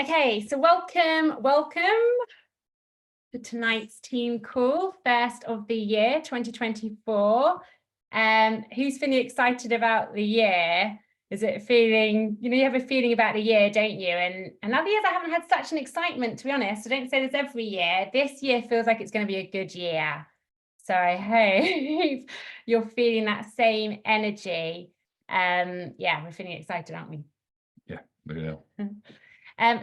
Okay, so welcome to tonight's team call, first of the year 2024. Who's feeling excited about the year? Is it feeling, you have a feeling about the year, don't you? And other years I haven't had such an excitement, to be honest. I don't say this every year. This year feels like it's going to be a good year. So I hope you're feeling that same energy. Yeah, we're feeling excited, aren't we? Yeah, we are.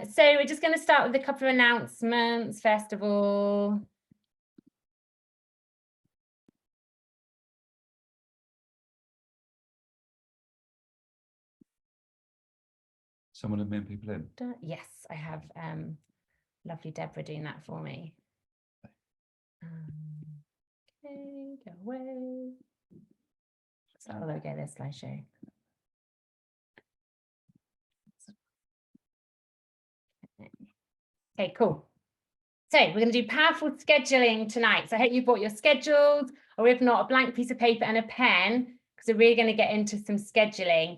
So we're just going to start with a couple of announcements, first of all. Someone have made people in? Yes, I have lovely Deborah doing that for me. Okay, go away. So I'll go this slideshow. Okay, cool. So we're going to do powerful scheduling tonight. So I hope you brought your schedules, or if not, a blank piece of paper and a pen, because we're really going to get into some scheduling.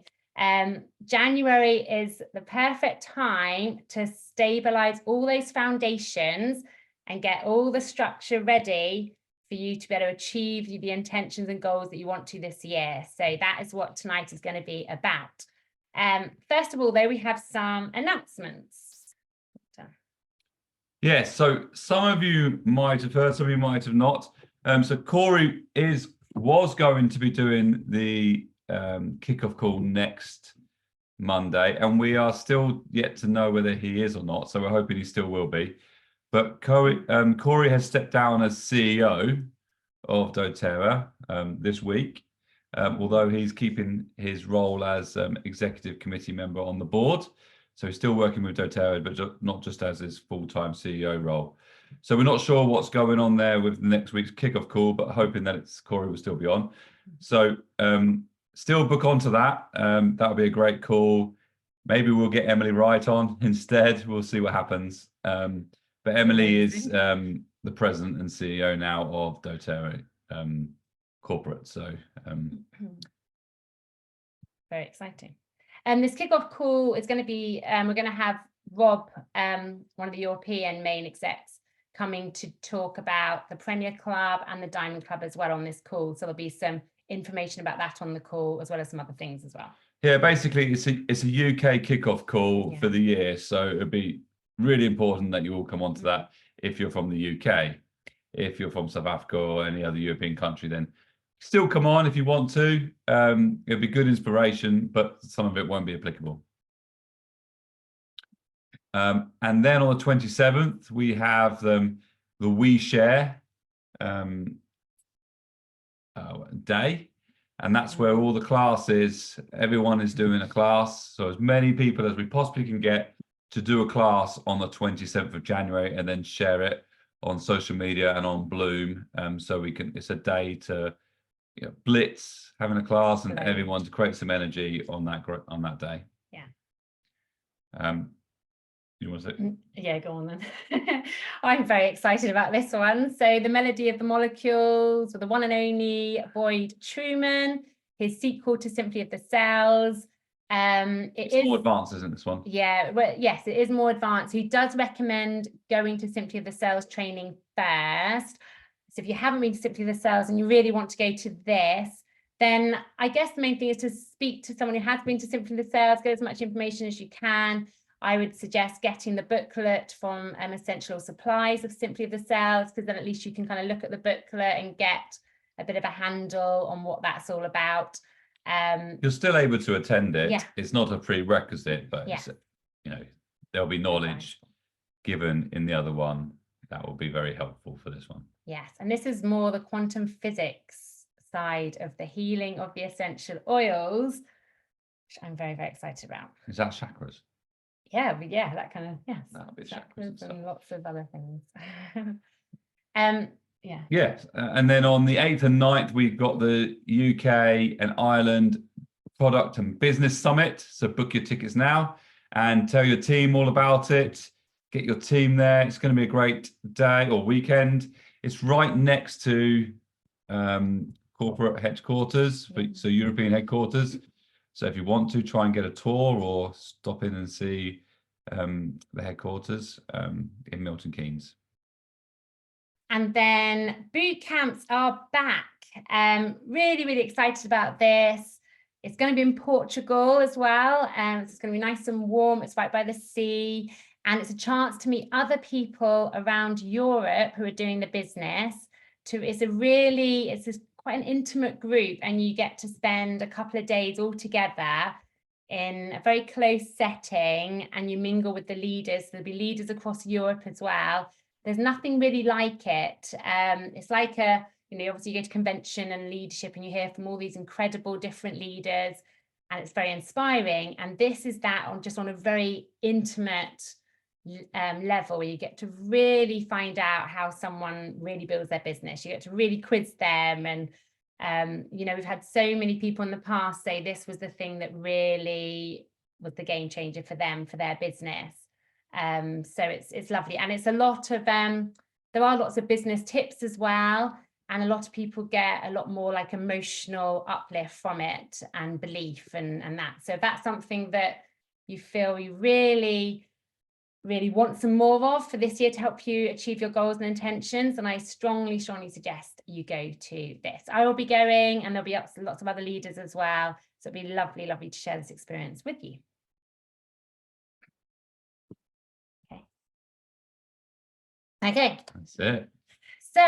January is the perfect time to stabilize all those foundations and get all the structure ready for you to be able to achieve the intentions and goals that you want to this year. So that is what tonight is going to be about. First of all, though, we have some announcements. Yes, so some of you might have heard, some of you might have not. So Corey was going to be doing the kickoff call next Monday, and we are still yet to know whether he is or not. So we're hoping he still will be. But Corey has stepped down as CEO of doTERRA this week, although he's keeping his role as executive committee member on the board. So he's still working with doTERRA, but not just as his full-time CEO role. So we're not sure what's going on there with next week's kickoff call, but hoping that Corey will still be on. So still book onto that. That'll be a great call. Maybe we'll get Emily Wright on instead. We'll see what happens. But Emily is the president and CEO now of doTERRA corporate. So very exciting. And this kickoff call is going to be, we're going to have Rob, one of the European main execs, coming to talk about the Premier Club and the Diamond Club as well on this call. So there'll be some information about that on the call, as well as some other things as well. Yeah, basically it's a UK kickoff call for the year. So it'd be really important that you all come onto that if you're from the UK. If you're from South Africa or any other European country, then still come on if you want to. It'll be good inspiration, but some of it won't be applicable. And then on the 27th, we have the We Share day. And that's where all the classes, everyone is doing a class. So as many people as we possibly can get to do a class on the 27th of January and then share it on social media and on Bloom. So we can, it's a day to blitz having a class and everyone to create some energy on that day. Yeah. You want to say? Yeah, go on then. I'm very excited about this one. So the Melody of the Molecules, with the one and only Boyd Truman, his sequel to Symphony of the Cells. It's more advanced, isn't this one? Yeah, well, yes, it is more advanced. He does recommend going to Symphony of the Cells training first. So if you haven't been to Symphony of the Cells and you really want to go to this, then I guess the main thing is to speak to someone who has been to Symphony of the Cells, get as much information as you can. I would suggest getting the booklet from Essential Supplies of Symphony of the Cells, because then at least you can kind of look at the booklet and get a bit of a handle on what that's all about. You're still able to attend it. Yeah. It's not a prerequisite, but it's, there'll be knowledge given in the other one that will be very helpful for this one. Yes, and this is more the quantum physics side of the healing of the essential oils, which I'm very, very excited about. Is that chakras? Yeah, but yeah, that kind of, yes. That'll be chakras and lots of other things. Yeah. Yes, and then on the 8th and 9th, we've got the UK and Ireland Product and Business Summit. So book your tickets now and tell your team all about it. Get your team there. It's going to be a great day or weekend. It's right next to corporate headquarters, so European headquarters. So if you want to try and get a tour or stop in and see the headquarters in Milton Keynes. And then boot camps are back. Really, really excited about this. It's going to be in Portugal as well. It's going to be nice and warm. It's right by the sea. And it's a chance to meet other people around Europe who are doing the business. It's quite an intimate group, and you get to spend a couple of days all together in a very close setting, and you mingle with the leaders. There'll be leaders across Europe as well. There's nothing really like it. It's like obviously you go to convention and leadership and you hear from all these incredible different leaders, and it's very inspiring. And this is that on a very intimate level, where you get to really find out how someone really builds their business. You get to really quiz them. And we've had so many people in the past say this was the thing that really was the game changer for them, for their business. So it's lovely, and it's a lot of there are lots of business tips as well, and a lot of people get a lot more like emotional uplift from it, and belief and that. So if that's something that you feel you really want some more of for this year to help you achieve your goals and intentions, and I strongly suggest you go to this. I will be going, and there'll be lots of other leaders as well, so it'll be lovely to share this experience with you. Okay. That's it. So,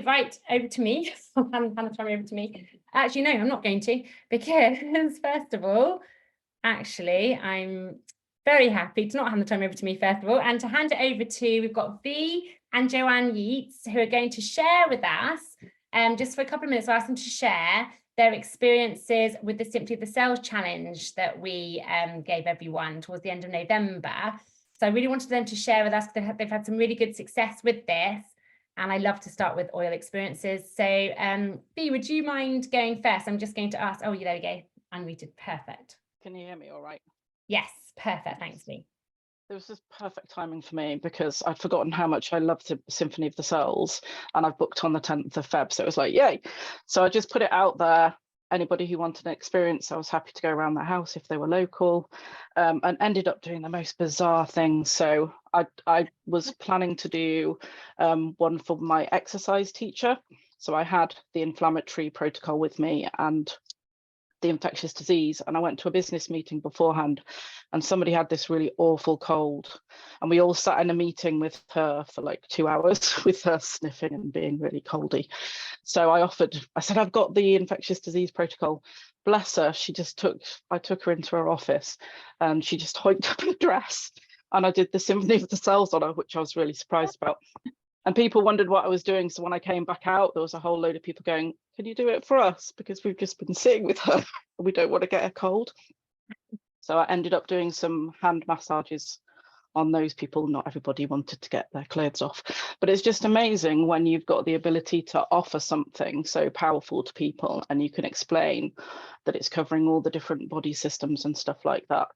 right, over to me. Hannah, over to me. Actually, no, I'm not going to, because first of all, actually, I'm very happy to not hand the time over to me, first of all, and to hand it over to, we've got Vi and Joanne Yeats, who are going to share with us, just for a couple of minutes, I'll ask them to share their experiences with the Simply the Sales challenge that we gave everyone towards the end of November. So I really wanted them to share with us, because they've had some really good success with this. And I love to start with oil experiences. So Vi, would you mind going first? I'm just going to ask, there we go. Unmuted, perfect. Can you hear me all right? Yes, perfect, thanks Vi. It was just perfect timing for me, because I'd forgotten how much I loved the Symphony of the Cells, and I've booked on the 10th of Feb. So it was like, yay. So I just put it out there. Anybody who wanted an experience, I was happy to go around the house if they were local, and ended up doing the most bizarre things. So I was planning to do one for my exercise teacher. So I had the inflammatory protocol with me and the infectious disease, and I went to a business meeting beforehand, and somebody had this really awful cold, and we all sat in a meeting with her for like 2 hours with her sniffing and being really coldy. So I said, I've got the infectious disease protocol. Bless her, I took her into her office, and she just hiked up a dress, and I did the Symphony of the Cells on her, which I was really surprised about. And people wondered what I was doing. So when I came back out, there was a whole load of people going, can you do it for us? Because we've just been sitting with her and we don't want to get a cold. So I ended up doing some hand massages on those people. Not everybody wanted to get their clothes off, but it's just amazing when you've got the ability to offer something so powerful to people, and you can explain that it's covering all the different body systems and stuff like that,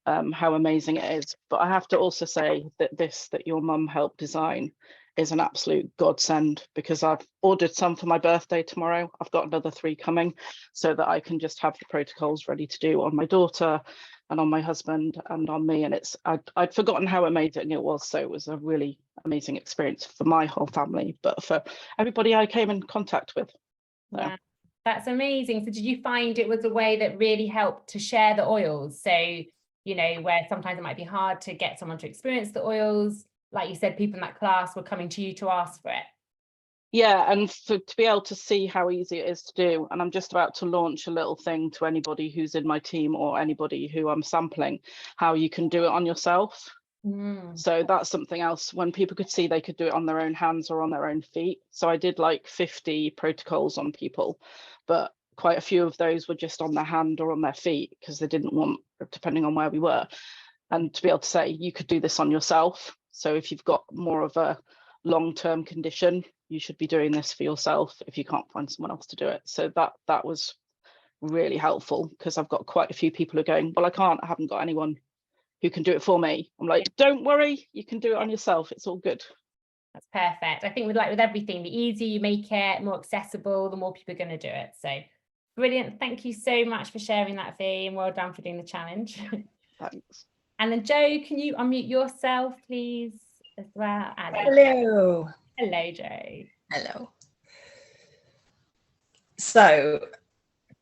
how amazing it is. But I have to also say that your mum helped design is an absolute godsend, because I've ordered some for my birthday tomorrow. I've got another 3 coming, so that I can just have the protocols ready to do on my daughter and on my husband and on me. And I'd forgotten how amazing it was. So it was a really amazing experience for my whole family, but for everybody I came in contact with. So. Yeah, that's amazing. So did you find it was a way that really helped to share the oils? So, where sometimes it might be hard to get someone to experience the oils, like you said, people in that class were coming to you to ask for it. Yeah, and to be able to see how easy it is to do. And I'm just about to launch a little thing to anybody who's in my team or anybody who I'm sampling, how you can do it on yourself. So that's something else, when people could see they could do it on their own hands or on their own feet. So I did like 50 protocols on people, but quite a few of those were just on their hand or on their feet, because they didn't want, depending on where we were. And to be able to say, you could do this on yourself. So if you've got more of a long-term condition, you should be doing this for yourself if you can't find someone else to do it. So that was really helpful, because I've got quite a few people who are going, well, I haven't got anyone who can do it for me. I'm like, don't worry, you can do it on yourself. It's all good. That's perfect. I think with everything, the easier you make it, more accessible, the more people are going to do it. So brilliant. Thank you so much for sharing that, Vi, and well done for doing the challenge. Thanks. And then Jo, can you unmute yourself, please, as well? Ali. Hello. Hello, Jo. Hello. So,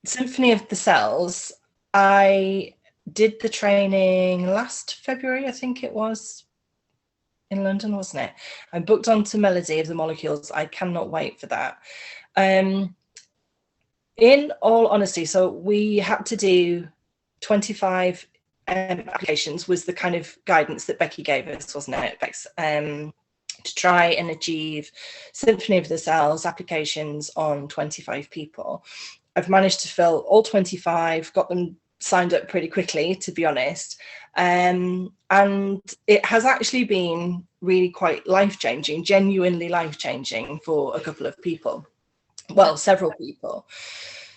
Symphony of the Cells, I did the training last February, I think it was, in London, wasn't it? I booked onto Melody of the Molecules. I cannot wait for that. In all honesty, so we had to do 25 applications was the kind of guidance that Becky gave us, wasn't it, Bex? To try and achieve Symphony of the Cells applications on 25 people. I've managed to fill all 25, got them signed up pretty quickly, to be honest. And it has actually been really quite life-changing, genuinely life-changing for a couple of people. Well, several people.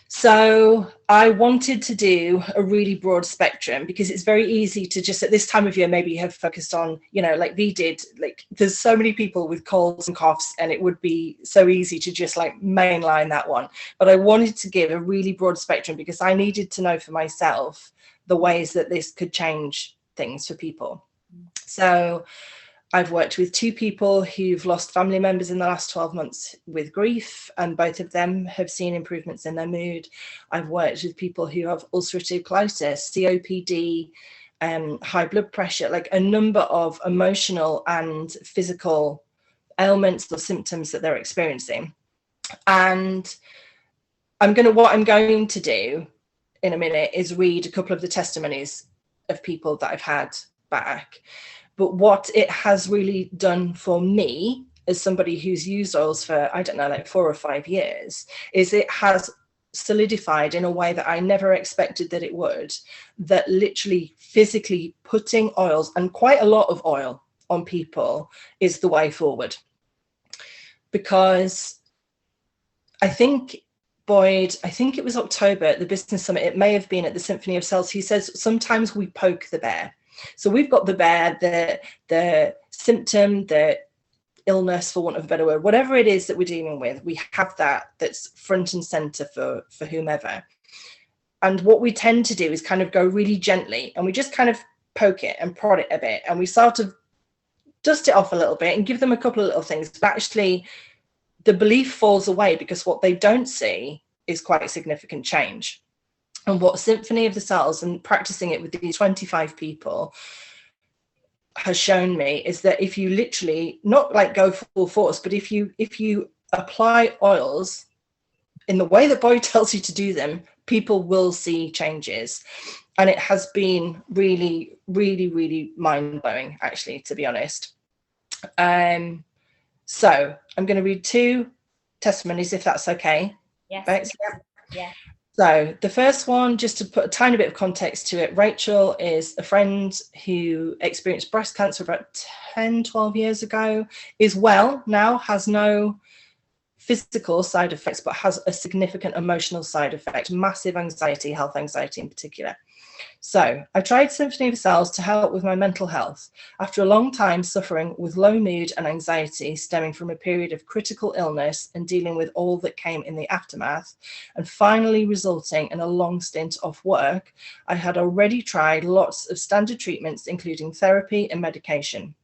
So I wanted to do a really broad spectrum because it's very easy to just at this time of year maybe have focused on, you know, like we did, like there's so many people with colds and coughs and it would be so easy to just like mainline that one. But I wanted to give a really broad spectrum because I needed to know for myself the ways that this could change things for people. So I've worked with 2 people who've lost family members in the last 12 months with grief, and both of them have seen improvements in their mood. I've worked with people who have ulcerative colitis, COPD, high blood pressure, like a number of emotional and physical ailments or symptoms that they're experiencing. And what I'm going to do in a minute is read a couple of the testimonies of people that I've had back. But what it has really done for me as somebody who's used oils for, I don't know, like 4 or 5 years, is it has solidified in a way that I never expected that it would, that literally physically putting oils, and quite a lot of oil on people, is the way forward. Because I think Boyd, I think it was October at the Business Summit, it may have been at the Symphony of Cells, he says sometimes we poke the bear. So we've got the bear, the symptom, the illness, for want of a better word, whatever it is that we're dealing with, we have that's front and center for whomever. And what we tend to do is kind of go really gently and we just kind of poke it and prod it a bit and we sort of dust it off a little bit and give them a couple of little things. But actually the belief falls away because what they don't see is quite significant change. And what Symphony of the Cells and practicing it with these 25 people has shown me is that if you literally, not like go full force, but if you apply oils in the way that Boyd tells you to do them, people will see changes. And it has been really, really, really mind-blowing, actually, to be honest. So I'm going to read 2 testimonies, if that's okay. Yes. Bex? Yeah. So the first one, just to put a tiny bit of context to it, Rachel is a friend who experienced breast cancer about 10, 12 years ago, is well now, has no physical side effects, but has a significant emotional side effect, massive anxiety, health anxiety in particular. So I tried Symphony of the Cells to help with my mental health after a long time suffering with low mood and anxiety stemming from a period of critical illness and dealing with all that came in the aftermath, and finally resulting in a long stint off work. I had already tried lots of standard treatments, including therapy and medication.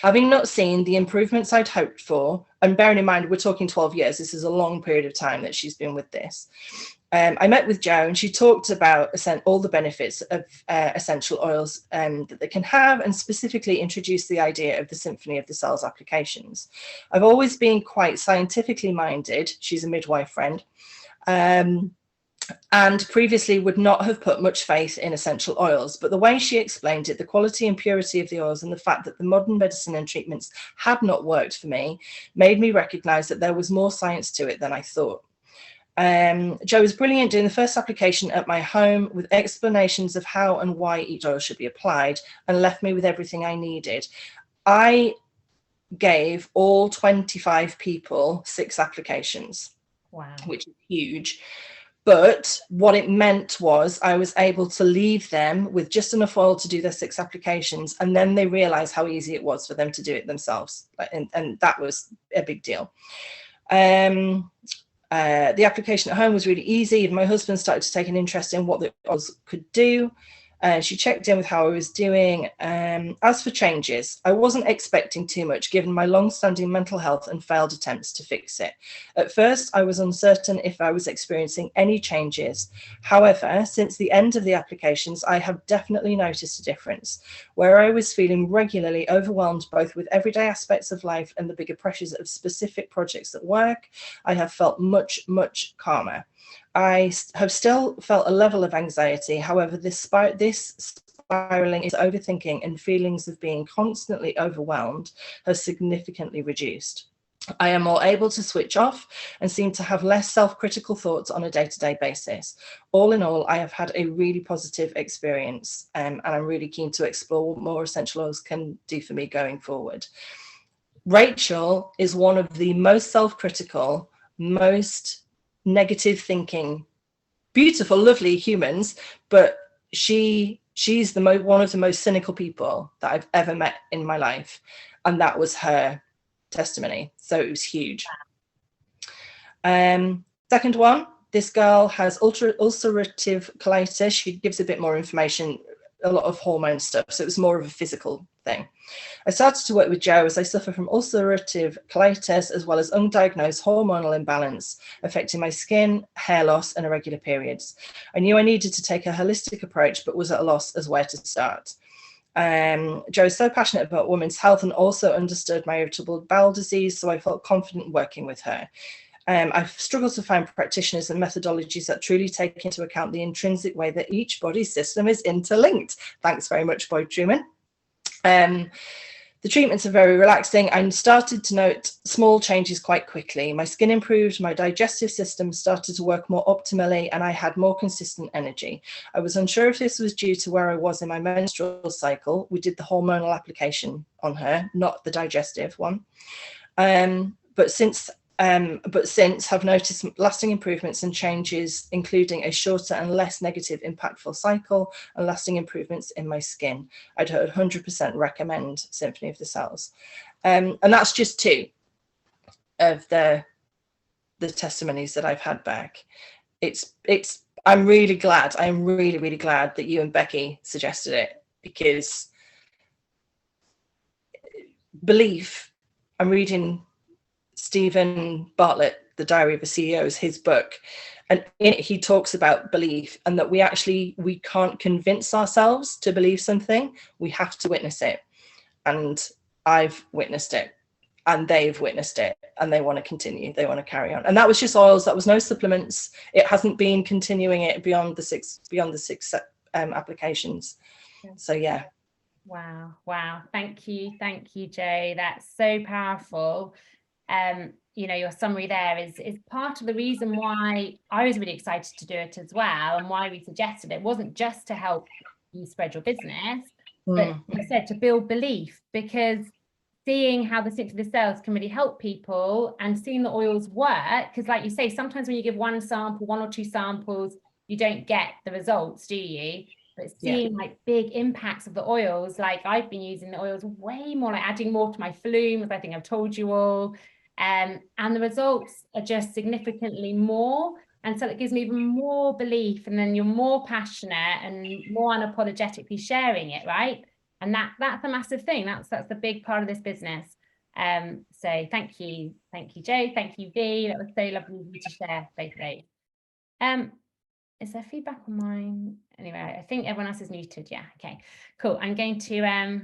Having not seen the improvements I'd hoped for, and bearing in mind, we're talking 12 years, this is a long period of time that she's been with this. I met with Jo and she talked about all the benefits of essential oils that they can have, and specifically introduced the idea of the Symphony of the Cells applications. I've always been quite scientifically minded. She's a midwife friend. And previously would not have put much faith in essential oils, but the way she explained it, the quality and purity of the oils and the fact that the modern medicine and treatments had not worked for me, made me recognize that there was more science to it than I thought. Jo was brilliant doing the first application at my home with explanations of how and why each oil should be applied, and left me with everything I needed. I gave all 25 people 6 applications, Wow. which is huge. But what it meant was I was able to leave them with just enough oil to do their 6 applications, and then they realized how easy it was for them to do it themselves. And that was a big deal. The application at home was really easy. My husband started to take an interest in what the oils could do. She checked in with how I was doing. As for changes, I wasn't expecting too much given my long-standing mental health and failed attempts to fix it. At first, I was uncertain if I was experiencing any changes. However, since the end of the applications, I have definitely noticed a difference. Where I was feeling regularly overwhelmed both with everyday aspects of life and the bigger pressures of specific projects at work, I have felt much, much calmer. I have still felt a level of anxiety. However, this spiraling into overthinking and feelings of being constantly overwhelmed has significantly reduced. I am more able to switch off and seem to have less self-critical thoughts on a day-to-day basis. All in all, I have had a really positive experience, and I'm really keen to explore what more essential oils can do for me going forward. Rachel is one of the most self-critical, most negative thinking, beautiful, lovely humans, but she's one of the most cynical people that I've ever met in my life, and that was her testimony. So it was huge. Second one, this girl has ulcerative colitis. She gives a bit more information, a lot of hormone stuff, so it was more of a physical thing. I started to work with Jo as I suffer from ulcerative colitis as well as undiagnosed hormonal imbalance affecting my skin, hair loss and irregular periods. I knew I needed to take a holistic approach but was at a loss as where to start. Jo is so passionate about women's health and also understood my irritable bowel disease, so I felt confident working with her. I've struggled to find practitioners and methodologies that truly take into account the intrinsic way that each body system is interlinked. Thanks very much, Boyd Truman. The treatments are very relaxing. I started to note small changes quite quickly. My skin improved, my digestive system started to work more optimally, and I had more consistent energy. I was unsure if this was due to where I was in my menstrual cycle. We did the hormonal application on her, not the digestive one. But since have noticed lasting improvements and changes, including a shorter and less negative impactful cycle and lasting improvements in my skin. I'd 100% recommend Symphony of the Cells. And that's just 2 of the testimonies that I've had back. I'm really glad. I'm really, really glad that you and Becky suggested it, because belief, I'm reading Stephen Bartlett, The Diary of a CEO, is his book, and in it he talks about belief and that we can't convince ourselves to believe something. We have to witness it, and I've witnessed it and they've witnessed it, and they want to continue, they want to carry on. And that was just oils, that was no supplements. It hasn't been continuing it beyond the six applications. So yeah. Wow, thank you, Jo. That's so powerful. Your summary there is part of the reason why I was really excited to do it as well, and why we suggested it wasn't just to help you spread your business, but like I said, to build belief, because seeing how the Symphony of the Cells can really help people and seeing the oils work, because like you say, sometimes when you give one or two samples, you don't get the results, do you? But seeing like big impacts of the oils, like I've been using the oils way more, like adding more to my Flume, as I think I've told you all. And the results are just significantly more. And so it gives me even more belief, and then you're more passionate and more unapologetically sharing it, right? And that's a massive thing. That's the big part of this business. So thank you, Jo. Thank you, V. That was so lovely of you to share both those. Is there feedback on mine? Anyway, I think everyone else is muted. Yeah, okay, cool. I'm going to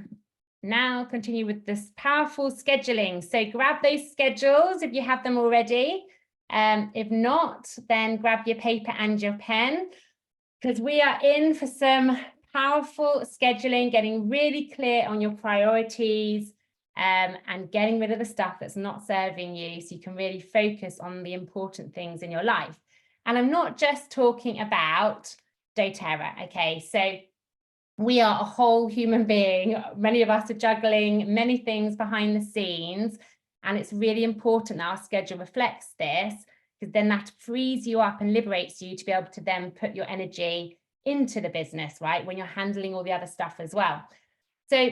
now continue with this powerful scheduling. So grab those schedules if you have them already. If not, then grab your paper and your pen, because we are in for some powerful scheduling, getting really clear on your priorities, and getting rid of the stuff that's not serving you, so you can really focus on the important things in your life. And I'm not just talking about doTERRA, okay? So we are a whole human being. Many of us are juggling many things behind the scenes, and it's really important that our schedule reflects this, because then that frees you up and liberates you to be able to then put your energy into the business, right? When you're handling all the other stuff as well. So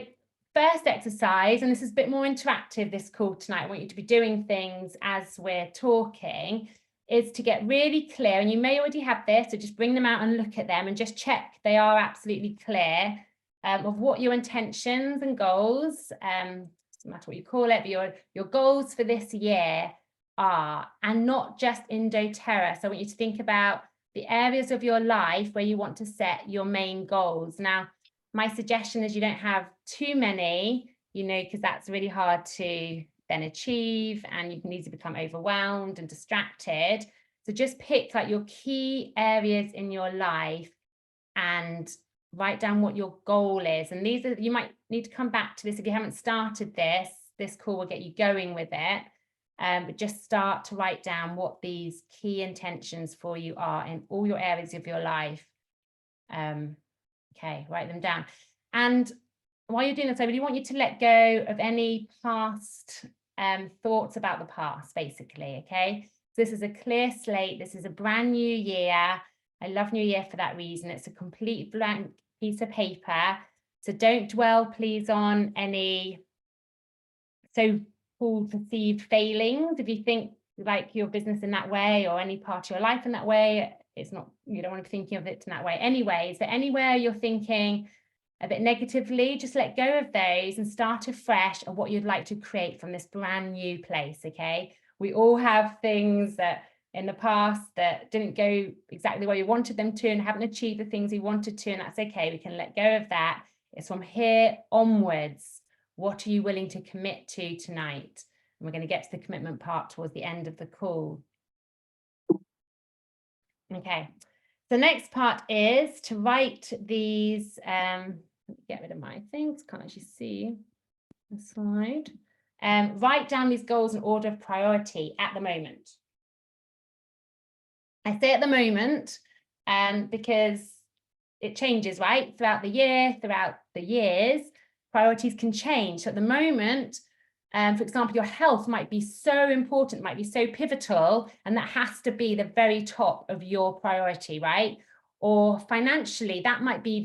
first exercise, and this is a bit more interactive, this call tonight, I want you to be doing things as we're talking. is to get really clear, and you may already have this, so just bring them out and look at them and just check they are absolutely clear of what your intentions and goals, doesn't matter what you call it, but your goals for this year are, and not just in doTERRA. So I want you to think about the areas of your life where you want to set your main goals. Now, my suggestion is you don't have too many, you know, because that's really hard to then achieve, and you can easily become overwhelmed and distracted. So just pick like your key areas in your life and write down what your goal is. And these are, you might need to come back to this if you haven't started this call will get you going with it. But just start to write down what these key intentions for you are in all your areas of your life. Okay, write them down. And while you're doing this, I really want you to let go of any past thoughts about the past, basically, okay? So this is a clear slate. This is a brand new year. I love New Year for that reason. It's a complete blank piece of paper. So don't dwell, please, on any so-called perceived failings. If you think like your business in that way or any part of your life in that way, it's not, you don't want to be thinking of it in that way anyway. So anywhere you're thinking a bit negatively, just let go of those and start afresh of what you'd like to create from this brand new place, okay? We all have things that in the past that didn't go exactly where you wanted them to and haven't achieved the things we wanted to, and that's okay. We can let go of that. It's from here onwards. What are you willing to commit to tonight? And we're going to get to the commitment part towards the end of the call. Okay, the next part is to write these, get rid of my things, can't actually see the slide. Write down these goals in order of priority at the moment. I say at the moment because it changes, right? Throughout the year, throughout the years, priorities can change. So at the moment, for example, your health might be so important, might be so pivotal, and that has to be the very top of your priority, right? Or financially, that might be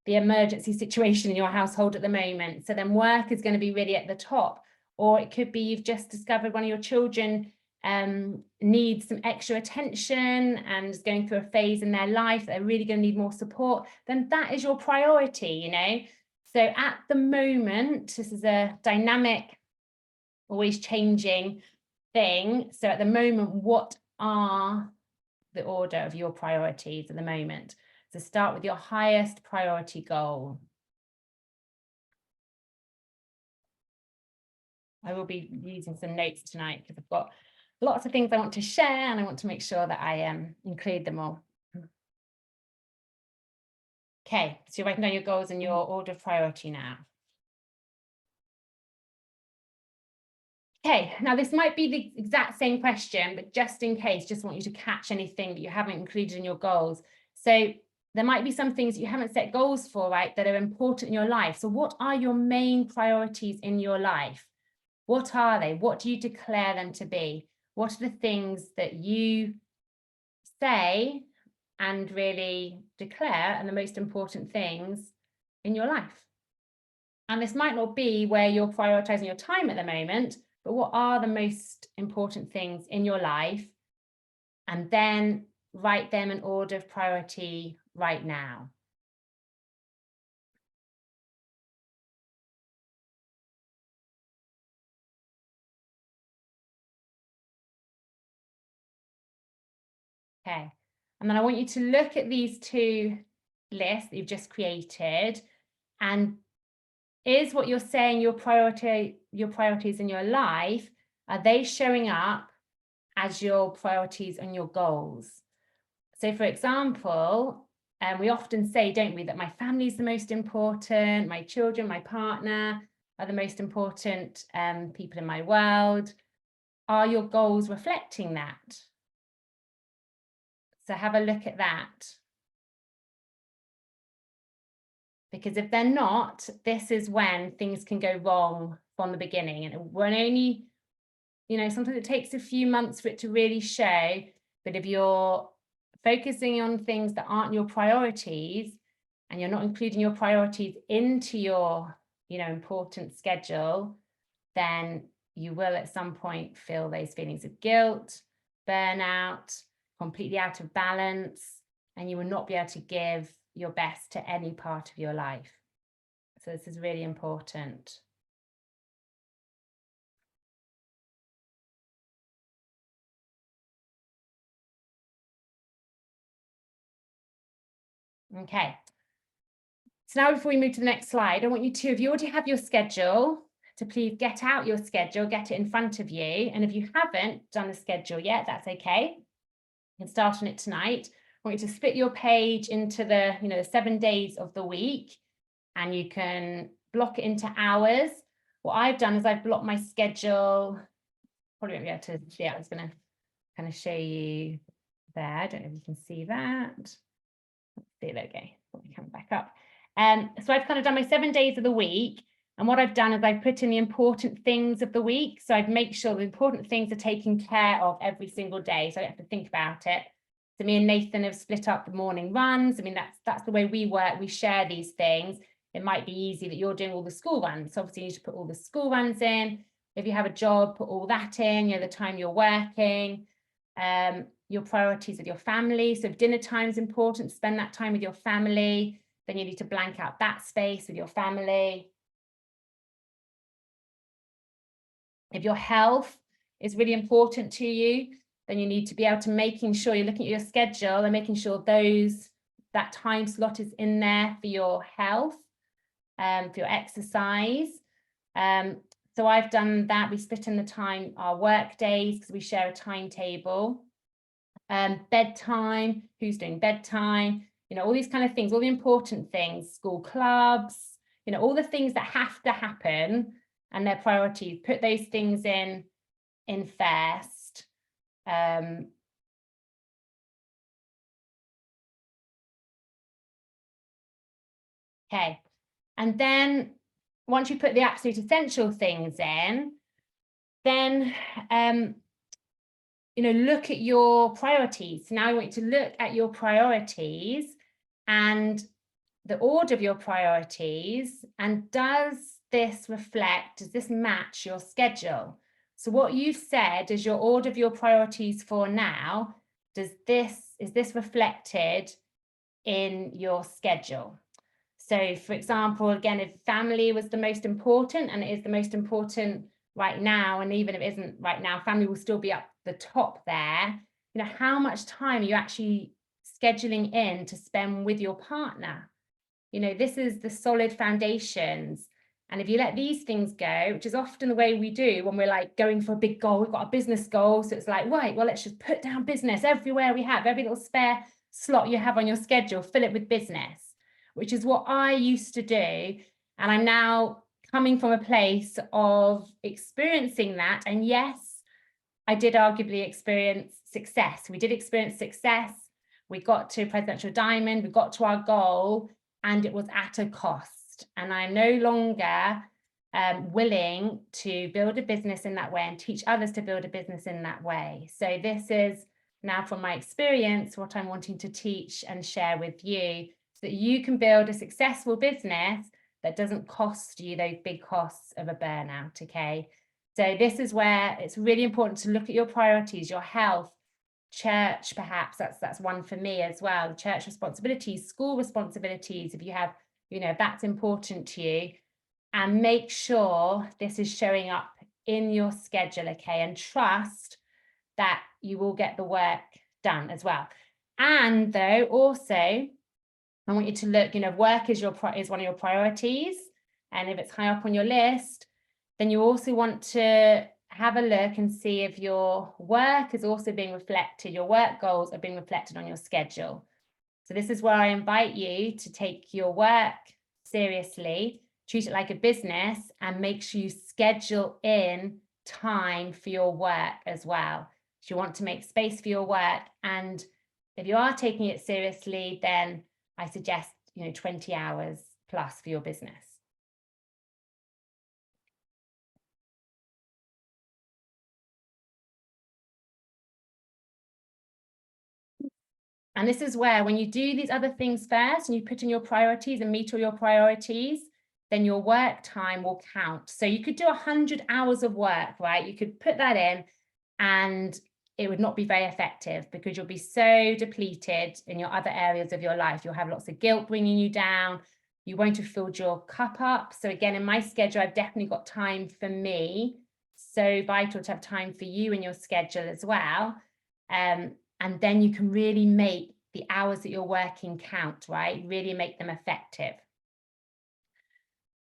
the emergency situation in your household at the moment. So then work is going to be really at the top. Or it could be you've just discovered one of your children needs some extra attention and is going through a phase in their life that they're really going to need more support. Then that is your priority, you know. So at the moment, this is a dynamic, always changing thing. So at the moment, what are the order of your priorities at the moment? So start with your highest priority goal. I will be using some notes tonight because I've got lots of things I want to share and I want to make sure that I include them all. Okay, so you're writing down your goals in your order of priority now. Okay, now this might be the exact same question, but just in case, just want you to catch anything that you haven't included in your goals. So there might be some things that you haven't set goals for, right, that are important in your life. So what are your main priorities in your life? What are they? What do you declare them to be? What are the things that you say and really declare are the most important things in your life? And this might not be where you're prioritizing your time at the moment, but what are the most important things in your life? And then write them in order of priority right now. Okay, and then I want you to look at these two lists that you've just created, and is what you're saying your priorities in your life, are they showing up as your priorities and your goals? So for example, we often say, don't we, that my family is the most important, my children, my partner are the most important people in my world. Are your goals reflecting that? So have a look at that. Because if they're not, this is when things can go wrong from the beginning. And it won't only, you know, sometimes it takes a few months for it to really show. But if you're focusing on things that aren't your priorities and you're not including your priorities into your, you know, important schedule, then you will at some point feel those feelings of guilt, burnout, completely out of balance, and you will not be able to give your best to any part of your life. So this is really important. Okay. So now before we move to the next slide, I want you to, if you already have your schedule, to please get out your schedule, get it in front of you. And if you haven't done a schedule yet, that's okay. You can start on it tonight. I want you to split your page into the, the 7 days of the week, and you can block it into hours. What I've done is I've blocked my schedule. Probably won't be able to see it. I was going to kind of show you there. I don't know if you can see that. Let's see, there we go. Let me come back up. So I've kind of done my 7 days of the week. And what I've done is I've put in the important things of the week. So I've made sure the important things are taken care of every single day. So I don't have to think about it. So me and Nathan have split up the morning runs. I mean, that's the way we work. We share these things. It might be easy that you're doing all the school runs. So obviously you need to put all the school runs in. If you have a job, put all that in, the time you're working, your priorities with your family. So if dinner time is important, spend that time with your family. Then you need to blank out that space with your family. If your health is really important to you, then you need to be able to making sure you're looking at your schedule and making sure that time slot is in there for your health, for your exercise. So I've done that. We split in the time, our work days, because we share a timetable. Bedtime, who's doing bedtime, all these kind of things, all the important things, school clubs, all the things that have to happen and their priorities. Put those things in first. Okay, and then once you put the absolute essential things in, then look at your priorities. Now I want you to look at your priorities and the order of your priorities, and does this match your schedule? So what you've said is your order of your priorities for now, is this reflected in your schedule? So for example, again, if family was the most important, and it is the most important right now, and even if it isn't right now, family will still be up the top there. How much time are you actually scheduling in to spend with your partner? This is the solid foundations. And if you let these things go, which is often the way we do when we're like going for a big goal, we've got a business goal. So it's like, right, well, let's just put down business everywhere we have, every little spare slot you have on your schedule, fill it with business, which is what I used to do. And I'm now coming from a place of experiencing that. And yes, I did arguably experience success. We did experience success. We got to Presidential Diamond, we got to our goal, and it was at a cost. And I'm no longer willing to build a business in that way and teach others to build a business in that way. So this is now, from my experience, what I'm wanting to teach and share with you, so that you can build a successful business that doesn't cost you those big costs of a burnout, okay? So this is where it's really important to look at your priorities, your health, church, perhaps, that's one for me as well, church responsibilities, school responsibilities, if you have, if that's important to you, and make sure this is showing up in your schedule, okay? And trust that you will get the work done as well. And though also, I want you to look, work is one of your priorities. And if it's high up on your list, then you also want to have a look and see if your work is also being reflected, your work goals are being reflected on your schedule. So this is where I invite you to take your work seriously, treat it like a business, and make sure you schedule in time for your work as well. So you want to make space for your work. And if you are taking it seriously, then I suggest, 20 hours plus for your business. And this is where, when you do these other things first and you put in your priorities and meet all your priorities, then your work time will count. So you could do 100 hours of work, right? You could put that in, and it would not be very effective, because you'll be so depleted in your other areas of your life. You'll have lots of guilt bringing you down. You won't have filled your cup up. So again, in my schedule, I've definitely got time for me. So vital to have time for you in your schedule as well. And then you can really make the hours that you're working count, right? Really make them effective.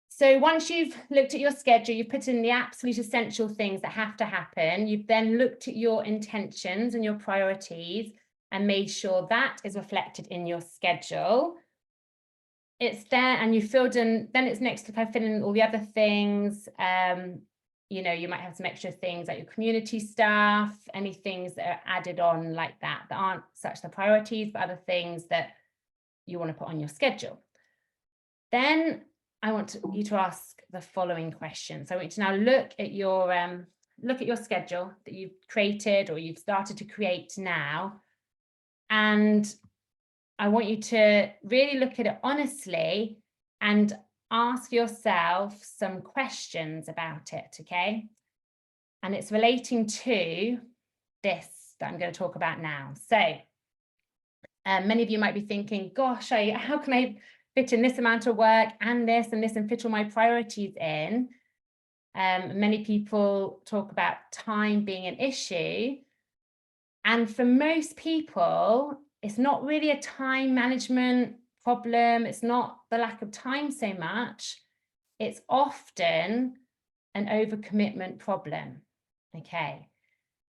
So once you've looked at your schedule, you've put in the absolute essential things that have to happen. You've then looked at your intentions and your priorities and made sure that is reflected in your schedule. It's there, and you filled in, then it's next to kind of fill in all the other things. You know, you might have some extra things like your community stuff, any things that are added on like that aren't such the priorities, but other things that you want to put on your schedule. Then I want you to ask the following question. So I want you to now look at your schedule that you've created or you've started to create now. And I want you to really look at it honestly and ask yourself some questions about it, okay? And it's relating to this that I'm going to talk about now. So many of you might be thinking, gosh, how can I fit in this amount of work and this and fit all my priorities in? Many people talk about time being an issue. And for most people, it's not really a time management problem. It's not the lack of time so much. It's often an overcommitment problem. Okay.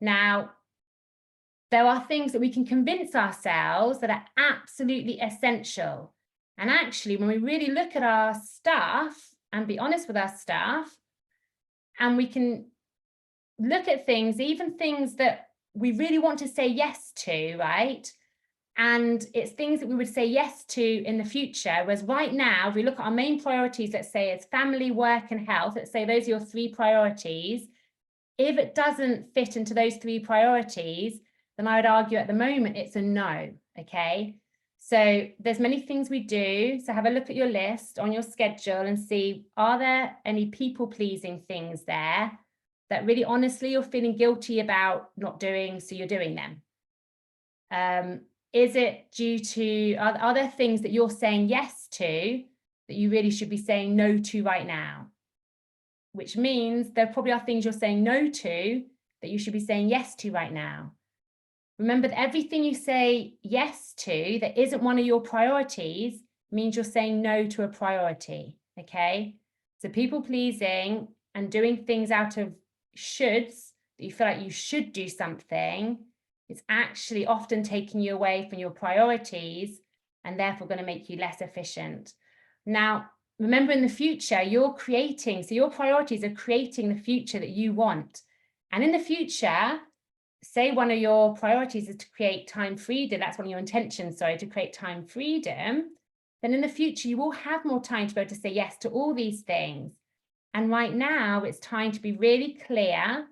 Now, there are things that we can convince ourselves that are absolutely essential. And actually, when we really look at our stuff and be honest with our stuff, and we can look at things, even things that we really want to say yes to, right? And it's things that we would say yes to in the future. Whereas right now, if we look at our main priorities, let's say it's family, work, and health, let's say those are your 3 priorities. If it doesn't fit into those 3 priorities, then I would argue at the moment it's a no, okay? So there's many things we do. So have a look at your list on your schedule and see, are there any people-pleasing things there that really honestly you're feeling guilty about not doing, so you're doing them? Is it due to, are there things that you're saying yes to that you really should be saying no to right now? Which means there probably are things you're saying no to that you should be saying yes to right now. Remember that everything you say yes to that isn't one of your priorities means you're saying no to a priority, okay? So people pleasing and doing things out of shoulds, that you feel like you should do something, it's actually often taking you away from your priorities and therefore going to make you less efficient. Now, remember in the future, you're creating, so your priorities are creating the future that you want. And in the future, say one of your priorities is to create time freedom, that's one of your intentions, sorry, to create time freedom, then in the future, you will have more time to be able to say yes to all these things. And right now, it's time to be really clear.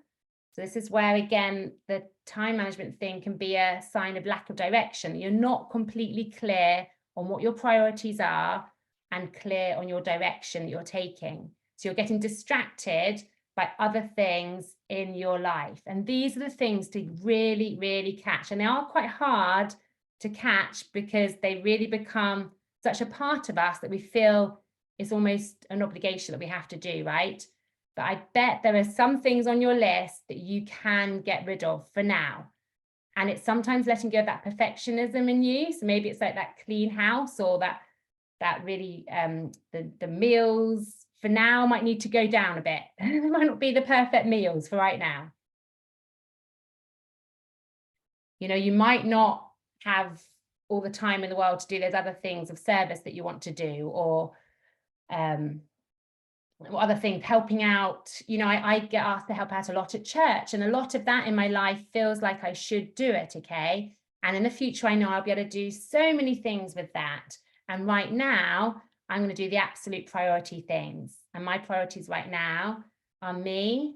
So this is where, again, the time management thing can be a sign of lack of direction. You're not completely clear on what your priorities are and clear on your direction that you're taking. So you're getting distracted by other things in your life. And these are the things to really, really catch. And they are quite hard to catch because they really become such a part of us that we feel it's almost an obligation that we have to do, right? But I bet there are some things on your list that you can get rid of for now. And it's sometimes letting go of that perfectionism in you. So maybe it's like that clean house or that really, the meals for now might need to go down a bit. It might not be the perfect meals for right now. You know, you might not have all the time in the world to do those other things of service that you want to do, or other things, helping out. You know, I get asked to help out a lot at church, and a lot of that in my life feels like I should do it, okay? And in the future, I know I'll be able to do so many things with that. And right now, I'm going to do the absolute priority things. And my priorities right now are me,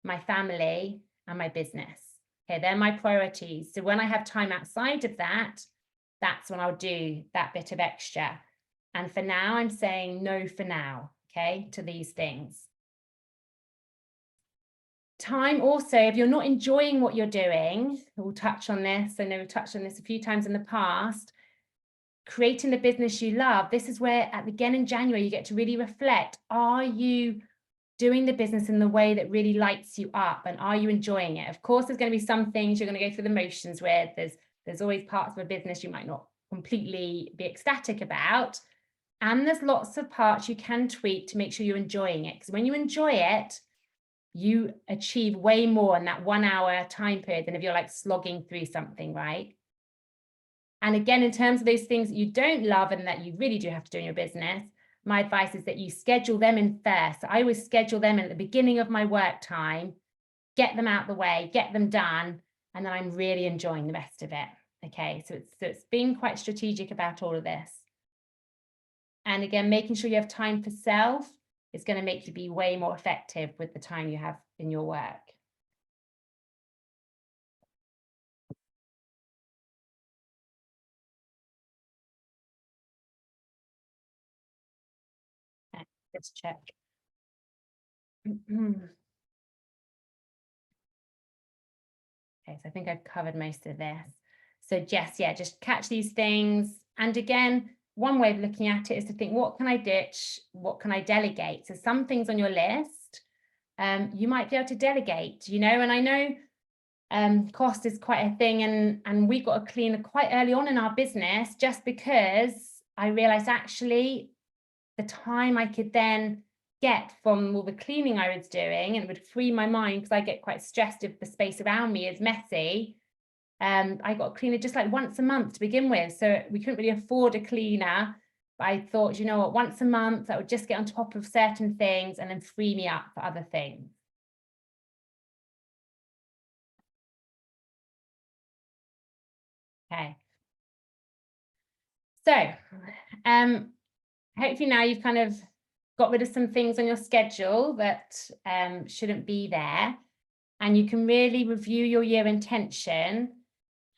my family, and my business. Okay, they're my priorities. So when I have time outside of that, that's when I'll do that bit of extra. And for now, I'm saying no for now, okay, to these things. time also, if you're not enjoying what you're doing, we'll touch on this, I know we've touched on this a few times in the past, creating the business you love, this is where again in January, you get to really reflect, are you doing the business in the way that really lights you up, and are you enjoying it? Of course, there's going to be some things you're going to go through the motions with. There's always parts of a business you might not completely be ecstatic about, and there's lots of parts you can tweak to make sure you're enjoying it, because when you enjoy it, you achieve way more in that 1 hour time period than if you're like slogging through something, right? And again, in terms of those things that you don't love and that you really do have to do in your business, my advice is that you schedule them in first. I always schedule them in at the beginning of my work time, get them out the way, get them done, and then I'm really enjoying the rest of it. Okay, so it's being quite strategic about all of this. And again, making sure you have time for self is going to make you be way more effective with the time you have in your work. Let's check. Okay, so I think I've covered most of this. So Jess, yeah, just catch these things. And again, one way of looking at it is to think, what can I ditch? What can I delegate? So some things on your list, you might be able to delegate, you know, and I know cost is quite a thing, and we got a cleaner quite early on in our business, just because I realized actually the time I could then get from all the cleaning I was doing, and it would free my mind, because I get quite stressed if the space around me is messy. I got a cleaner just like once a month to begin with, so we couldn't really afford a cleaner, but I thought, you know what, once a month that would just get on top of certain things and then free me up for other things. Okay, so hopefully now you've kind of got rid of some things on your schedule that shouldn't be there, and you can really review your year intention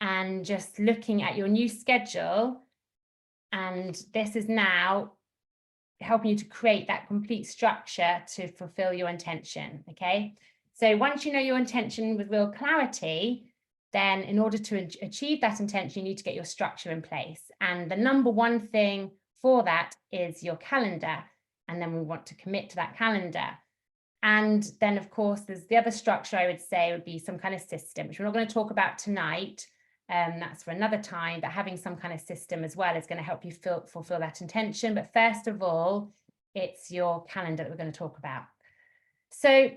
and just looking at your new schedule, and this is now helping you to create that complete structure to fulfill your intention. Okay, so once you know your intention with real clarity, then in order to achieve that intention, you need to get your structure in place, and the number one thing for that is your calendar, and then we want to commit to that calendar. And then of course there's the other structure I would say would be some kind of system, which we're not going to talk about tonight, that's for another time, but having some kind of system as well is going to help you fulfill that intention. But first of all, it's your calendar that we're going to talk about. So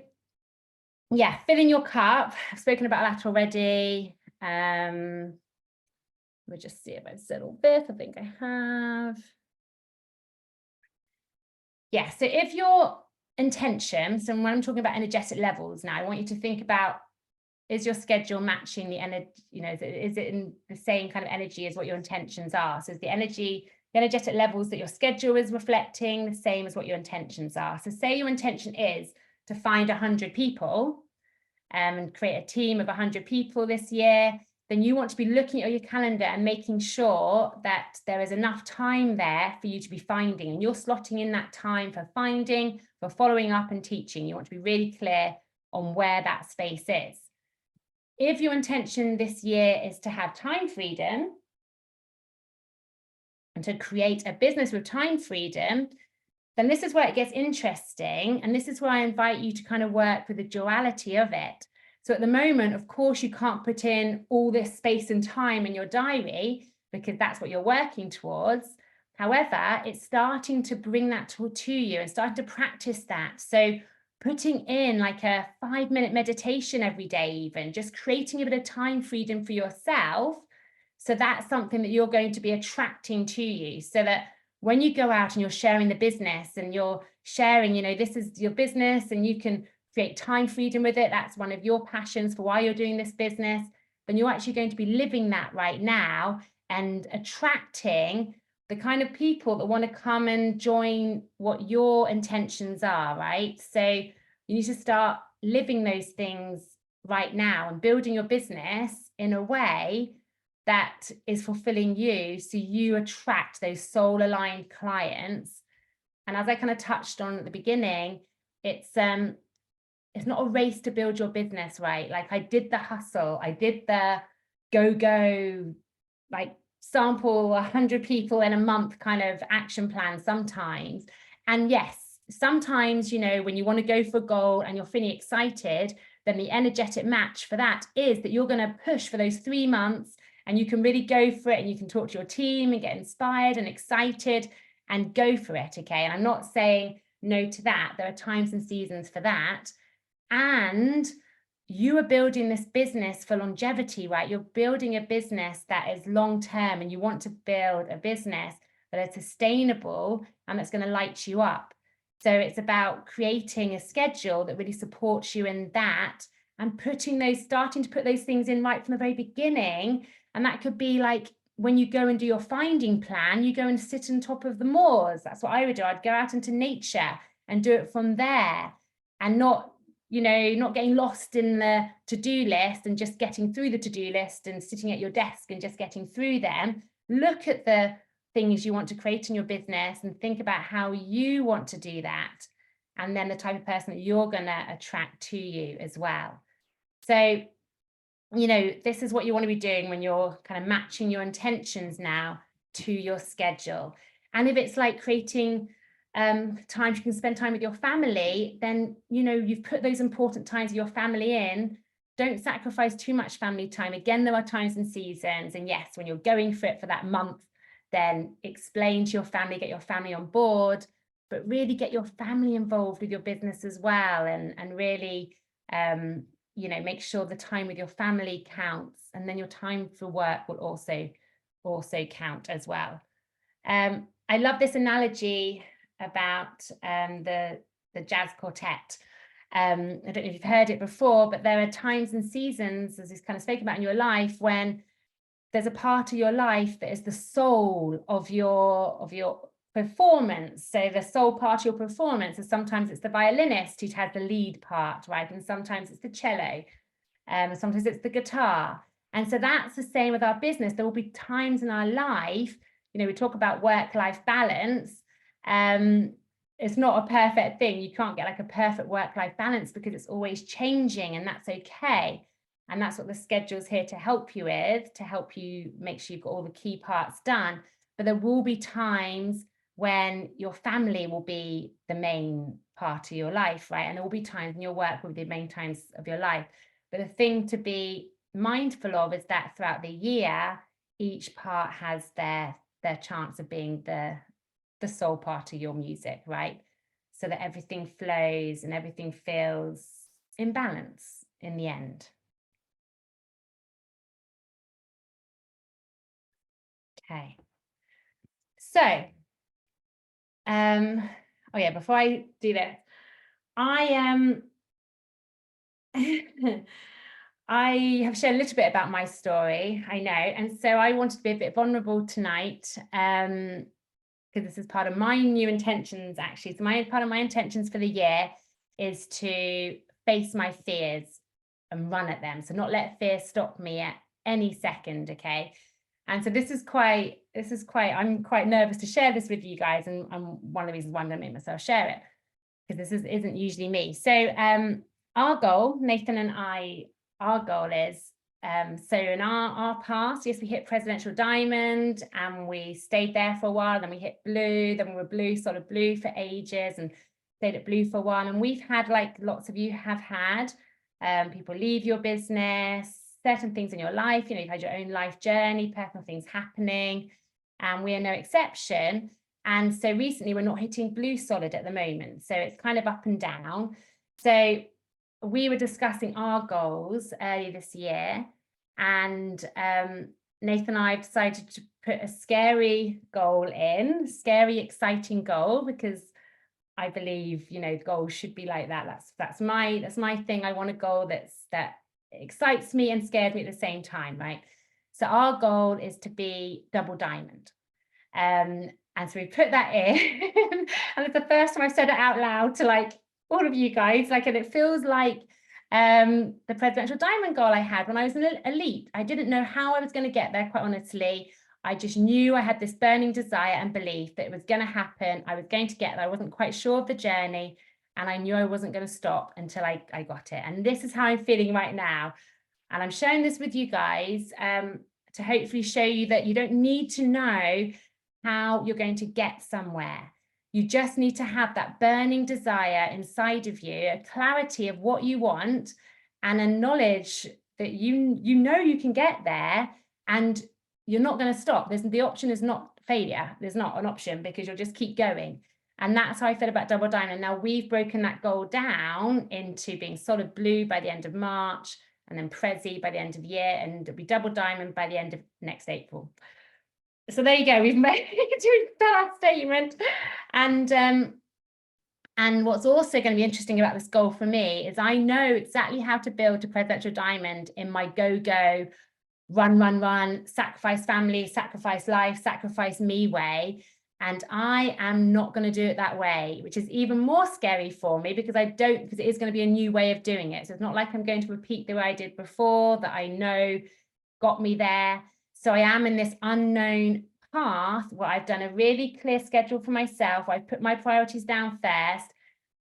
yeah, filling your cup, I've spoken about that already. Let me just see if I've said all this. I think I have. Yeah, so if your intention, so when I'm talking about energetic levels now, I want you to think about, is your schedule matching the energy, you know, is it in the same kind of energy as what your intentions are? So is the energetic levels that your schedule is reflecting the same as what your intentions are? So say your intention is to find 100 people and create a team of 100 people this year, then you want to be looking at your calendar and making sure that there is enough time there for you to be finding, and you're slotting in that time for finding, for following up and teaching. You want to be really clear on where that space is. If your intention this year is to have time freedom and to create a business with time freedom, then this is where it gets interesting. And this is where I invite you to kind of work with the duality of it. So at the moment, of course, you can't put in all this space and time in your diary because that's what you're working towards. However, it's starting to bring that to you and starting to practice that. So putting in like a 5-minute meditation every day, even just creating a bit of time freedom for yourself. So that's something that you're going to be attracting to you, so that when you go out and you're sharing the business and you're sharing, you know, this is your business and you can create time freedom with it, that's one of your passions for why you're doing this business, then you're actually going to be living that right now and attracting the kind of people that want to come and join what your intentions are, right? So you need to start living those things right now and building your business in a way that is fulfilling you, so you attract those soul aligned clients. And as I kind of touched on at the beginning, it's it's not a race to build your business, right? Like I did the hustle, I did the go, like sample 100 people in a month kind of action plan sometimes. And yes, sometimes, you know, when you want to go for a goal and you're feeling excited, then the energetic match for that is that you're going to push for those 3 months and you can really go for it, and you can talk to your team and get inspired and excited and go for it. Okay. And I'm not saying no to that. There are times and seasons for that. And you are building this business for longevity, right? You're building a business that is long term, and you want to build a business that is sustainable and that's going to light you up. So it's about creating a schedule that really supports you in that, and starting to put those things in right from the very beginning. And that could be like when you go and do your finding plan, you go and sit on top of the moors. That's what I would do. I'd go out into nature and do it from there, and not getting lost in the to-do list and just getting through the to-do list and sitting at your desk and just getting through them. Look at the things you want to create in your business and think about how you want to do that, and then the type of person that you're going to attract to you as well. So, you know, this is what you want to be doing when you're kind of matching your intentions now to your schedule. And if it's like creating times you can spend time with your family, then, you know, you've put those important times with your family in. Don't sacrifice too much family time. Again, there are times and seasons. And yes, when you're going for it for that month, then explain to your family, get your family on board, but really get your family involved with your business as well. And really, you know, make sure the time with your family counts, and then your time for work will also count as well. I love this analogy about the jazz quartet. I don't know if you've heard it before, but there are times and seasons, as he's kind of spoken about in your life, when there's a part of your life that is the soul of your performance. So the soul part of your performance is sometimes it's the violinist who has the lead part, right? And sometimes it's the cello, sometimes it's the guitar. And so that's the same with our business. There will be times in our life, you know, we talk about work-life balance. It's not a perfect thing. You can't get like a perfect work-life balance because it's always changing, and that's okay. And that's what the schedule's here to help you with, to help you make sure you've got all the key parts done. But there will be times when your family will be the main part of your life, right? And there will be times when your work will be the main times of your life. But the thing to be mindful of is that throughout the year, each part has their chance of being the soul part of your music, right? So that everything flows and everything feels in balance in the end. Okay. So, oh yeah, before I do this, I I have shared a little bit about my story, I know, and so I wanted to be a bit vulnerable tonight, because this is part of my new intentions, actually. So part of my intentions for the year is to face my fears and run at them. So not let fear stop me at any second, okay? And so this is quite, I'm quite nervous to share this with you guys, and one of the reasons why I'm going to make myself share it, because this isn't usually me. So our goal, Nathan and I, our goal is, so in our past, yes, we hit Presidential Diamond and we stayed there for a while, then we hit Blue, then we were Blue, solid Blue for ages, and stayed at Blue for a while. And we've had, like lots of you have had, people leave your business, certain things in your life, you know, you've had your own life journey, personal things happening, and we are no exception. And so recently we're not hitting Blue solid at the moment. So it's kind of up and down. So we were discussing our goals earlier this year, and Nathan and I have decided to put a scary goal in, scary, exciting goal, because I believe, you know, goals should be like that. That's my thing. I want a goal that excites me and scares me at the same time, right? So our goal is to be double diamond. And so we put that in, and it's the first time I've said it out loud to like all of you guys, like, and it feels like the Presidential Diamond goal I had when I was an elite. I didn't know how I was going to get there, quite honestly. I just knew I had this burning desire and belief that it was going to happen. I was going to get there. I wasn't quite sure of the journey. And I knew I wasn't going to stop until I got it. And this is how I'm feeling right now. And I'm sharing this with you guys to hopefully show you that you don't need to know how you're going to get somewhere. You just need to have that burning desire inside of you, a clarity of what you want, and a knowledge that you know you can get there, and you're not going to stop. The option is not failure. There's not an option, because you'll just keep going. And that's how I feel about Double Diamond. Now we've broken that goal down into being solid blue by the end of March, and then Prezi by the end of the year, and it'll be Double Diamond by the end of next April. So there you go. We've made that statement. And what's also going to be interesting about this goal for me is I know exactly how to build a presidential diamond in my go, run, sacrifice family, sacrifice life, sacrifice me way. And I am not going to do it that way, which is even more scary for me, because it is going to be a new way of doing it. So it's not like I'm going to repeat the way I did before that I know got me there. So I am in this unknown path where I've done a really clear schedule for myself. I've put my priorities down first.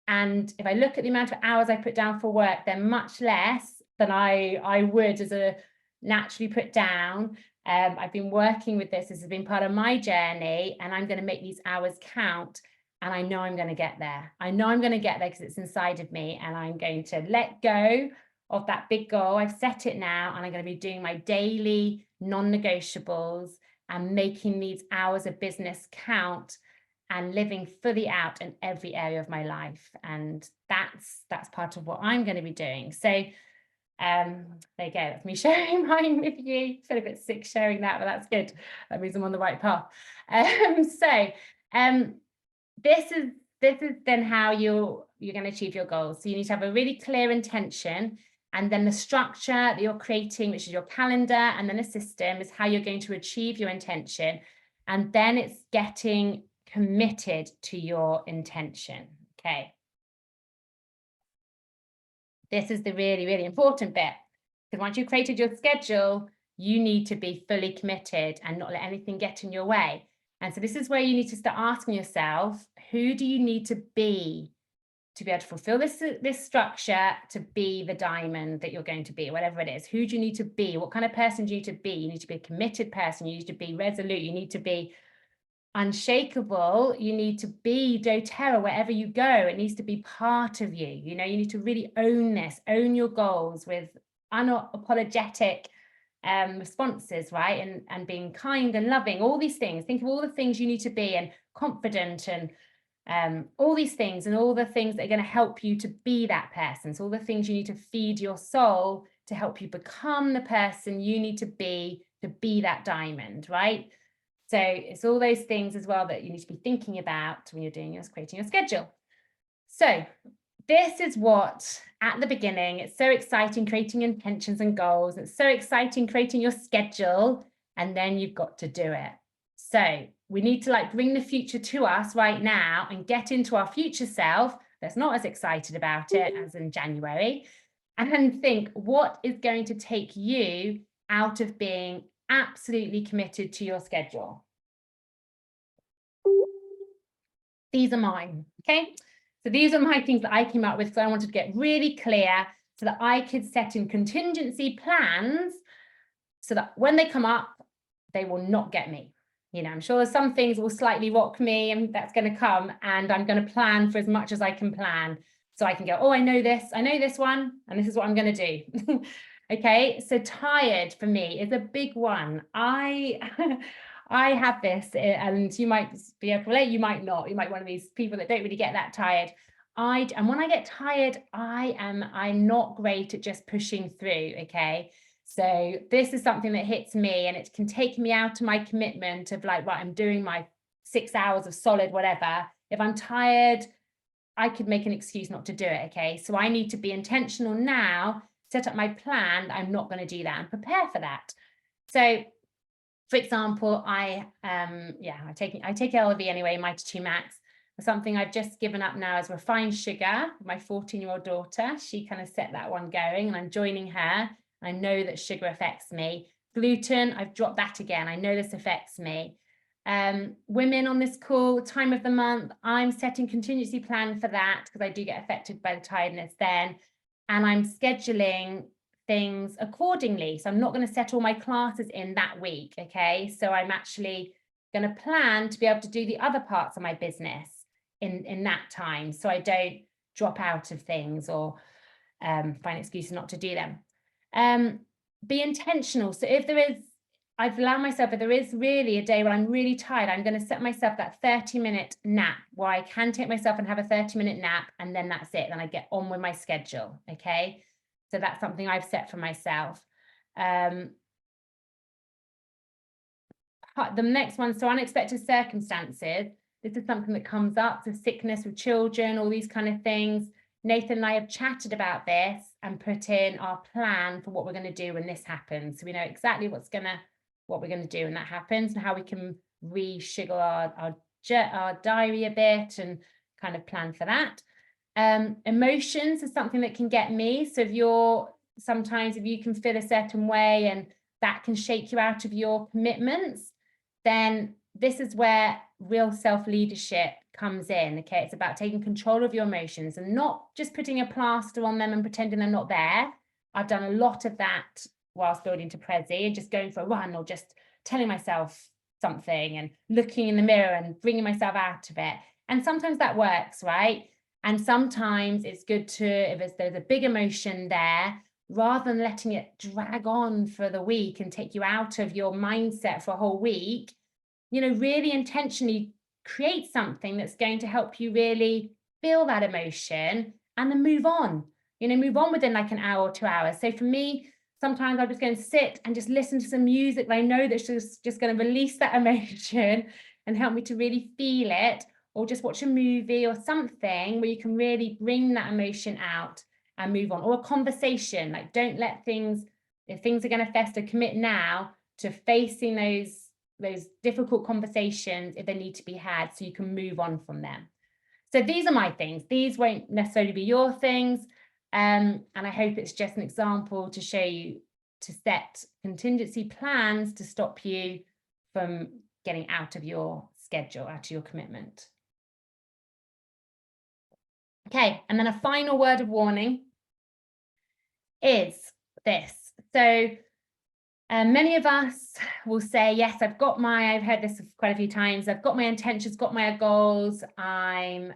And if I look at the amount of hours I put down for work, they're much less than I would as a naturally put down. I've been working with this. This has been part of my journey, and I'm going to make these hours count. And I know I'm going to get there. I know I'm going to get there because it's inside of me, and I'm going to let go of that big goal. I've set it now, and I'm going to be doing my daily non-negotiables and making these hours of business count and living fully out in every area of my life. And that's part of what I'm going to be doing. So there you go. That's me sharing mine with you. I feel a bit sick sharing that, but that's good. That means I'm on the right path. This is then how you're going to achieve your goals. So you need to have a really clear intention, and then the structure that you're creating, which is your calendar, and then a system, is how you're going to achieve your intention. And then it's getting committed to your intention. Okay. This is the really, really important bit, because once you've created your schedule, you need to be fully committed and not let anything get in your way. And so this is where you need to start asking yourself, who do you need to be able to fulfill this structure, to be the diamond that you're going to be, whatever it is? Who do you need to be? What kind of person do you need to be? You need to be a committed person. You need to be resolute. You need to be unshakable. You need to be doTERRA wherever you go. It needs to be part of you. You know, you need to really own this, own your goals with unapologetic responses, right? And being kind and loving, all these things. Think of all the things you need to be, and confident, and all these things, and all the things that are going to help you to be that person. So all the things you need to feed your soul to help you become the person you need to be that diamond, right? So it's all those things as well that you need to be thinking about when you're creating your schedule. So this is what, at the beginning, it's so exciting creating intentions and goals. It's so exciting creating your schedule, and then you've got to do it. So we need to bring the future to us right now and get into our future self that's not as excited about it as in January, and think, what is going to take you out of being absolutely committed to your schedule? These are mine, okay? So these are my things that I came up with, so I wanted to get really clear so that I could set in contingency plans so that when they come up, they will not get me. You know, I'm sure there's some things will slightly rock me, and that's going to come, and I'm going to plan for as much as I can plan, so I can go, oh, I know this one, and this is what I'm going to do. Okay, so tired for me is a big one. I have this, and you might be able to relate, you might not. You might be one of these people that don't really get that tired. And when I get tired, I'm not great at just pushing through, okay? So this is something that hits me, and it can take me out of my commitment of right, I'm doing my 6 hours of solid whatever. If I'm tired, I could make an excuse not to do it, okay? So I need to be intentional now, set up my plan. I'm not going to do that, and prepare for that. So for example, I take LV anyway, Mighty 2 Max. Something I've just given up now is refined sugar. My 14-year-old daughter, she kind of set that one going, and I'm joining her. I know that sugar affects me. Gluten, I've dropped that again. I know this affects me. Women on this call, time of the month, I'm setting contingency plan for that because I do get affected by the tiredness then. And I'm scheduling things accordingly. So I'm not going to set all my classes in that week. Okay. So I'm actually going to plan to be able to do the other parts of my business in that time. So I don't drop out of things or find excuses not to do them. Be intentional. So if there is, I've allowed myself, if there is really a day where I'm really tired, I'm going to set myself that 30-minute nap where I can take myself and have a 30-minute nap, and then that's it. Then I get on with my schedule. Okay. So that's something I've set for myself. The next one, so unexpected circumstances. This is something that comes up, so sickness with children, all these kind of things. Nathan and I have chatted about this and put in our plan for what we're going to do when this happens. So we know exactly what we're going to do when that happens, and how we can reshiggle our diary a bit and kind of plan for that. Emotions is something that can get me. So if you can feel a certain way and that can shake you out of your commitments, then this is where real self-leadership comes in. Okay, it's about taking control of your emotions and not just putting a plaster on them and pretending they're not there. I've done a lot of that whilst building to Prezi, and just going for a run or just telling myself something and looking in the mirror and bringing myself out of it. And sometimes that works, right? And sometimes it's good to, if there's a big emotion there, rather than letting it drag on for the week and take you out of your mindset for a whole week, really intentionally create something that's going to help you really feel that emotion and then move on, move on within like an hour or 2 hours. So for me, sometimes I'm just going to sit and just listen to some music that I know that's just going to release that emotion and help me to really feel it, or just watch a movie or something where you can really bring that emotion out and move on. Or a conversation, like don't let things, if things are going to fester, commit now to facing those difficult conversations if they need to be had, so you can move on from them. So these are my things. These won't necessarily be your things. And I hope it's just an example to show you to set contingency plans to stop you from getting out of your schedule, out of your commitment. Okay, and then a final word of warning is this. So many of us will say, yes, I've heard this quite a few times, I've got my intentions, got my goals, I'm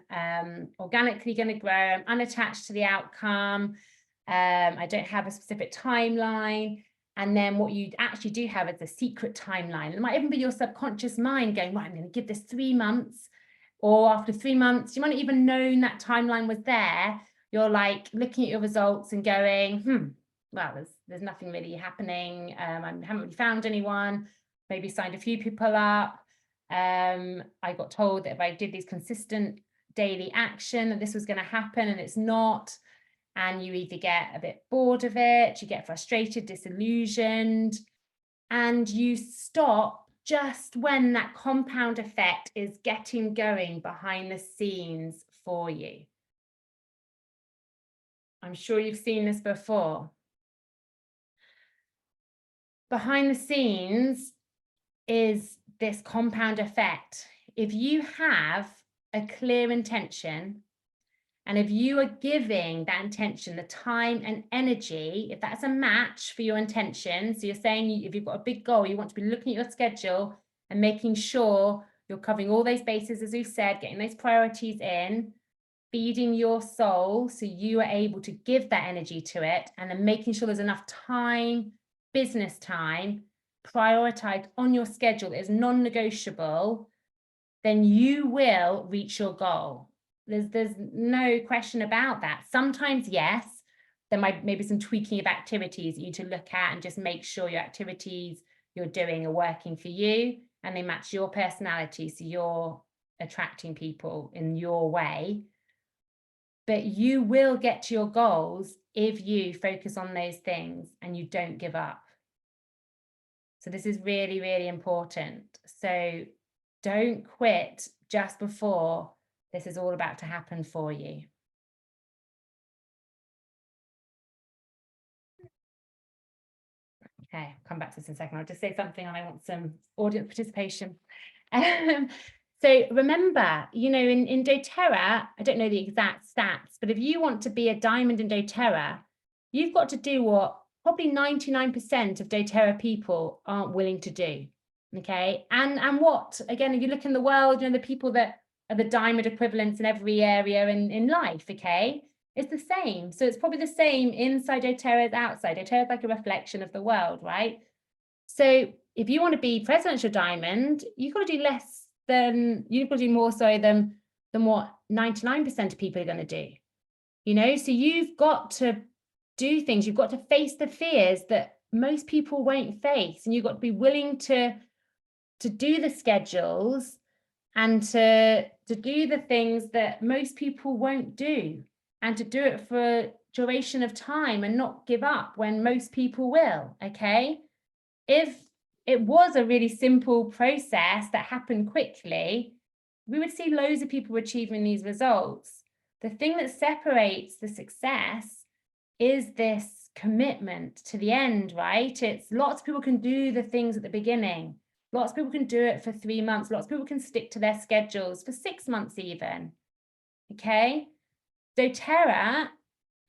organically going to grow, I'm unattached to the outcome, I don't have a specific timeline. And then what you actually do have is a secret timeline. It might even be your subconscious mind going, right, I'm going to give this 3 months, or after 3 months, you might not even known that timeline was there. You're like looking at your results and going, well, there's nothing really happening. I haven't really found anyone, maybe signed a few people up. I got told that if I did these consistent daily action, that this was going to happen, and it's not. And you either get a bit bored of it, you get frustrated, disillusioned, and you stop just when that compound effect is getting going behind the scenes for you. I'm sure you've seen this before. Behind the scenes is this compound effect. If you have a clear intention, and if you are giving that intention the time and energy, if that's a match for your intention, so you're saying if you've got a big goal, you want to be looking at your schedule and making sure you're covering all those bases, as we've said, getting those priorities in, feeding your soul so you are able to give that energy to it, and then making sure there's enough time, business time, prioritized on your schedule that is non-negotiable, then you will reach your goal. There's no question about that. Sometimes, yes, there might maybe some tweaking of activities you need to look at and just make sure your activities you're doing are working for you and they match your personality, so you're attracting people in your way. But you will get to your goals if you focus on those things and you don't give up. So this is really, really important. So don't quit just before this is all about to happen for you. Okay, I'll come back to this in a second. I'll just say something and I want some audience participation. So remember, you know, in doTERRA, I don't know the exact stats, but if you want to be a diamond in doTERRA, you've got to do what probably 99% of doTERRA people aren't willing to do. Okay. And what, again, if you look in the world, you know, the people that are the diamond equivalents in every area in life, okay, it's the same. So it's probably the same inside doTERRA as outside. doTERRA is like a reflection of the world, right? So if you want to be presidential diamond, you've got to do less than, you've got to do more so than what 99% of people are going to do. You know, so you've got to do things, you've got to face the fears that most people won't face, and you've got to be willing to do the schedules and to do the things that most people won't do, and to do it for a duration of time and not give up when most people will. Okay. If it was a really simple process that happened quickly, we would see loads of people achieving these results. The thing that separates the success is this commitment to the end, right? It's lots of people can do the things at the beginning. Lots of people can do it for 3 months. Lots of people can stick to their schedules for 6 months even. Okay. doTERRA,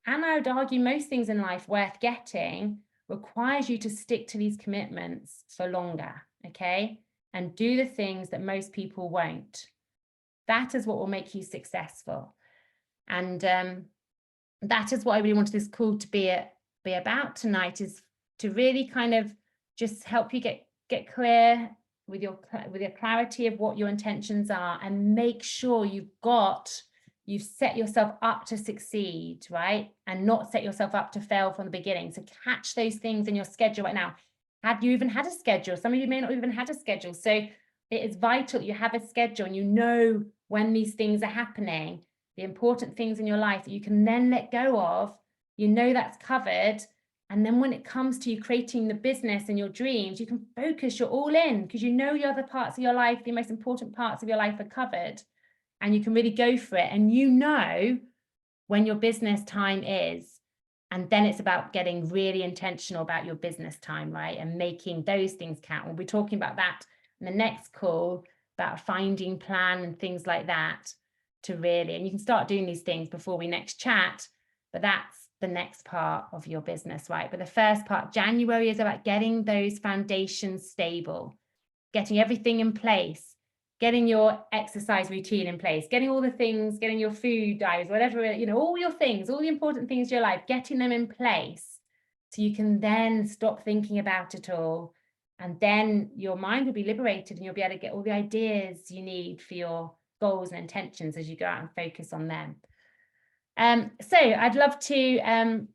and I would argue most things in life worth getting, requires you to stick to these commitments for longer, okay? And do the things that most people won't. That is what will make you successful. And that is what I really wanted this call to be about tonight, is to really kind of just help you get clear with your clarity of what your intentions are, and make sure you've set yourself up to succeed, right? And not set yourself up to fail from the beginning. So catch those things in your schedule right now. Have you even had a schedule? Some of you may not even had a schedule. So it is vital that you have a schedule and you know when these things are happening, the important things in your life that you can then let go of, you know that's covered. And then when it comes to you creating the business and your dreams, you can focus, you're all in, because you know your other parts of your life, the most important parts of your life are covered. And you can really go for it, and you know when your business time is. And then it's about getting really intentional about your business time, right? And making those things count. We'll be talking about that in the next call, about finding plan and things like that, to really, and you can start doing these things before we next chat, but that's the next part of your business, right? But the first part, January, is about getting those foundations stable, getting everything in place, getting your exercise routine in place, getting all the things, getting your food diaries, whatever, you know, all your things, all the important things in your life, getting them in place so you can then stop thinking about it all. And then your mind will be liberated and you'll be able to get all the ideas you need for your goals and intentions as you go out and focus on them. So I'd love to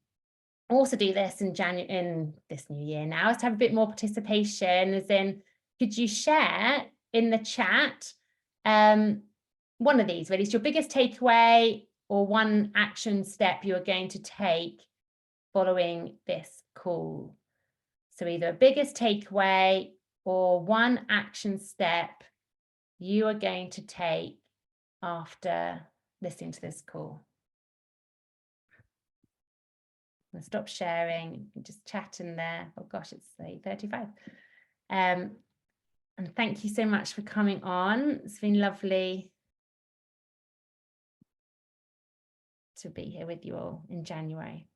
also do this in this new year now, is to have a bit more participation, as in, could you share in the chat one of these, really? It's your biggest takeaway or one action step you are going to take following this call. So either a biggest takeaway or one action step you are going to take after listening to this call. I'm gonna stop sharing, just chat in there. Oh gosh, it's 8:35. And thank you so much for coming on. It's been lovely to be here with you all in January.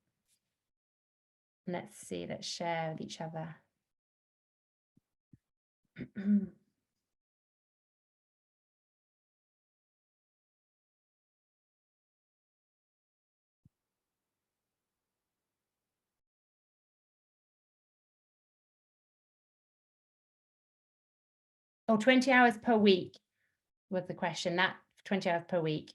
Let's see, let's share with each other. Oh, 20 hours per week was the question, that 20 hours per week.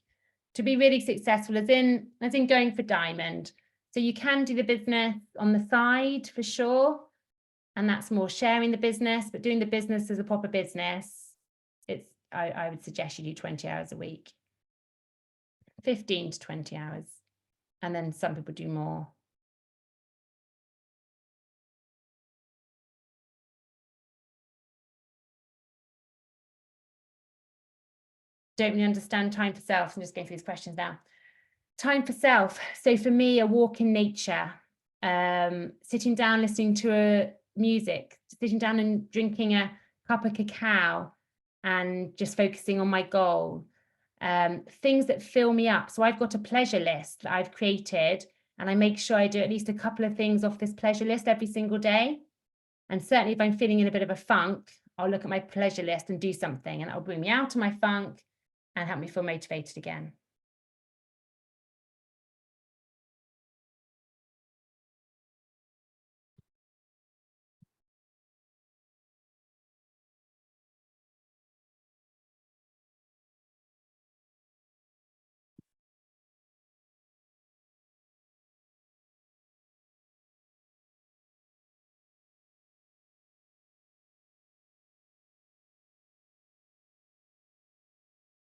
To be really successful, as in going for diamond. So you can do the business on the side for sure. And that's more sharing the business, but doing the business as a proper business, I would suggest you do 20 hours a week, 15 to 20 hours. And then some people do more. Don't really understand time for self. I'm just going through these questions now. Time for self. So for me, a walk in nature, sitting down, listening to music, sitting down and drinking a cup of cacao, and just focusing on my goal. Things that fill me up. So I've got a pleasure list that I've created, and I make sure I do at least a couple of things off this pleasure list every single day. And certainly if I'm feeling in a bit of a funk, I'll look at my pleasure list and do something, and that'll bring me out of my funk and help me feel motivated again.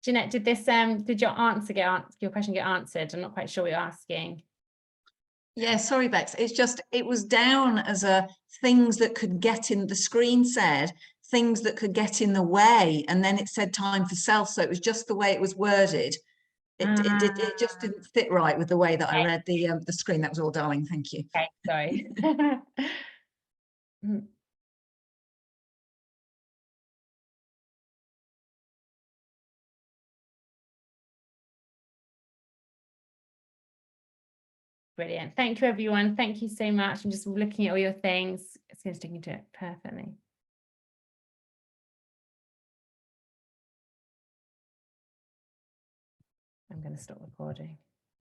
Jeanette, did this did your question get answered? I'm not quite sure what you're asking. Yeah, sorry, Bex. It's just, it was down as a things that could get in, the screen said things that could get in the way, and then it said time for self. So it was just the way it was worded. It just didn't fit right with the way that I read the screen. That was all, darling. Thank you. Okay, sorry. Brilliant. Thank you, everyone. Thank you so much. I'm just looking at all your things. It's going to stick into it perfectly. I'm going to stop recording.